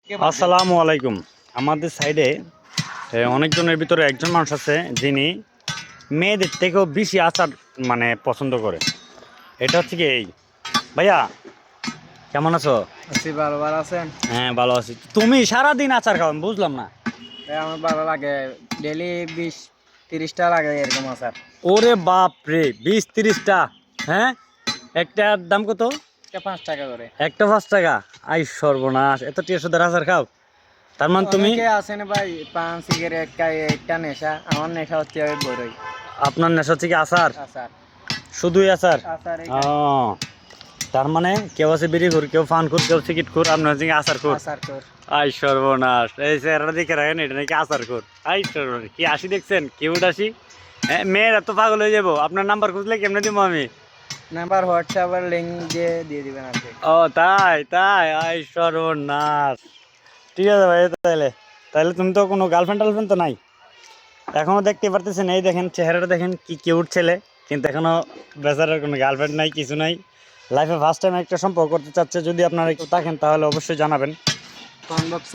আসসালামু আলাইকুম। আমাদের সাইডে অনেকজনের ভিতরে একজন মানুষ আছে যিনি মেয়েদের থেকেও বেশি আচার পছন্দ করে। এটা হচ্ছে কি এই ভাইয়া, কেমন আছো? আছি, ভালো ভালো আছেন? হ্যাঁ ভালো আছি। তুমি সারাদিন আচার খাও, আমি বুঝলাম না। আমার ভালো লাগে, ডেলি 20-30টা লাগে এরকম আচার। ওরে বাপ রে, 20-30টা? হ্যাঁ, একটার দাম কত? এটা 5 টাকা করে। একটা 5 টাকা? আই সর্বনাশ, এত টেস্টের আচার খাও? তার মানে তুমি, অনেকে আছেন ভাই, পান সিগারেট খাই, একটা নেশা। আমার নেশা হচ্ছে ওই বড়ই আপনার নেশা হচ্ছে কি আচার? আচার। শুধুই আচার? আচার ও, তার মানে কেউ আছে বিড়ি ঘুর, কেউ ফান ঘুর, কেউ সিগারেট ঘুর, আপনার হচ্ছে আচার ঘুর। আচার কর। আই সর্বনাশ, এই চেহারাটা দেখে রাখেন, এটা নাকি আচার ঘুর। আই সর্বনাশ, কি আসি দেখছেন, কিউট আসি। হ্যাঁ, মেয়েরা তো পাগল হয়ে যাবো। আপনার নাম্বার খুঁজলে কেমনে দিব আমি? নাম্বার হোয়াটসঅ্যাপের লিঙ্ক দিয়ে দিবেন আপনি। ও তাই তাই, আই সর্বনাশ। ঠিক আছে ভাই, তাহলে তাহলে তুমি তো কোনো গার্লফ্রেন্ড টার্লফ্রেন্ড তো নাই এখনো, দেখতে পারতেছেন? এই দেখেন চেহারাটা, দেখেন কি কিউট ছেলে, কিন্তু এখনো বেচারার কোনো গার্লফ্রেন্ড নাই, কিছু নাই। লাইফে ফার্স্ট টাইম একটা সম্পর্ক করতে চাচ্ছে। যদি আপনারা একটু থাকেন তাহলে অবশ্যই জানাবেন। Comment box